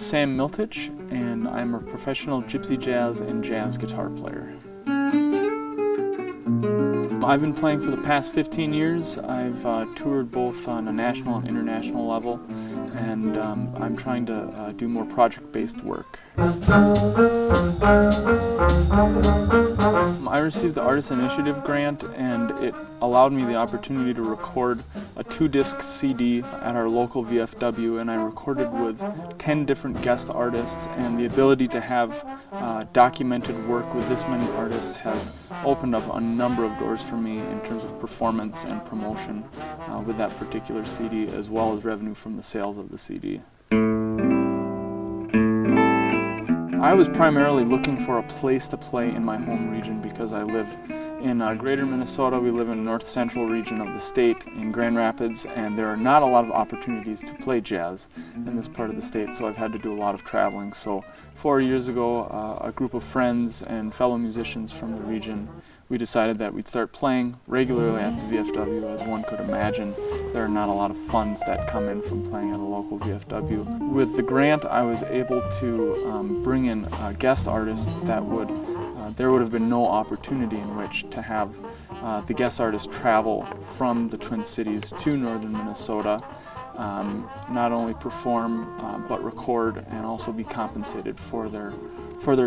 Sam Miltich, and I'm a professional gypsy jazz and jazz guitar player. I've been playing for the past 15 years. I've toured both on a national and international level, and I'm trying to do more project-based work. I received the Artist Initiative grant, and it allowed me the opportunity to record a 2-disc CD at our local VFW, and I recorded with 10 different guest artists, and the ability to have documented work with this many artists has opened up a number of doors for me in terms of performance and promotion with that particular CD, as well as revenue from the sales of the CD. I was primarily looking for a place to play in my home region because I live in greater Minnesota. We live in the north central region of the state in Grand Rapids, and there are not a lot of opportunities to play jazz in this part of the state, so I've had to do a lot of traveling. So 4 years ago, a group of friends and fellow musicians from the region, we decided that we'd start playing regularly at the VFW. As one could imagine, there are not a lot of funds that come in from playing at a local VFW. With the grant, I was able to bring in guest artists that there would have been no opportunity in which to have the guest artists travel from the Twin Cities to northern Minnesota, not only perform but record and also be compensated for their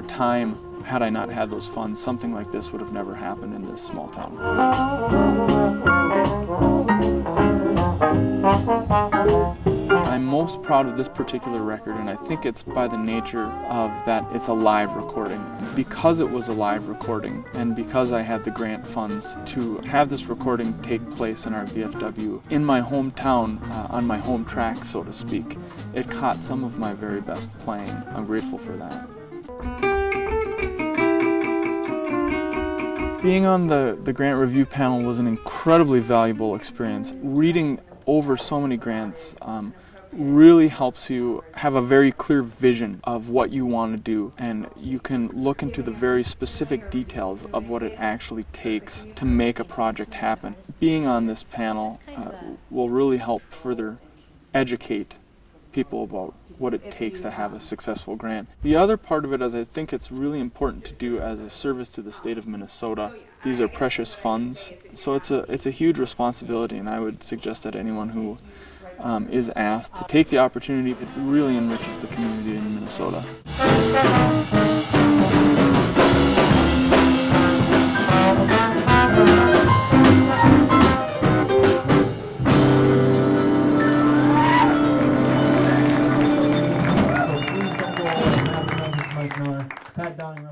time. Had I not had those funds, something like this would have never happened in this small town. I'm most proud of this particular record, and I think it's by the nature of that it's a live recording. Because it was a live recording, and because I had the grant funds to have this recording take place in our VFW in my hometown, on my home track, so to speak, it caught some of my very best playing. I'm grateful for that. Being on the grant review panel was an incredibly valuable experience. Reading over so many grants really helps you have a very clear vision of what you want to do, and you can look into the very specific details of what it actually takes to make a project happen. Being on this panel will really help further educate people about what it takes to have a successful grant. The other part of it is I think it's really important to do as a service to the state of Minnesota. These are precious funds, so it's a huge responsibility, and I would suggest that anyone who is asked to take the opportunity, it really enriches the community in Minnesota. Pat Downing.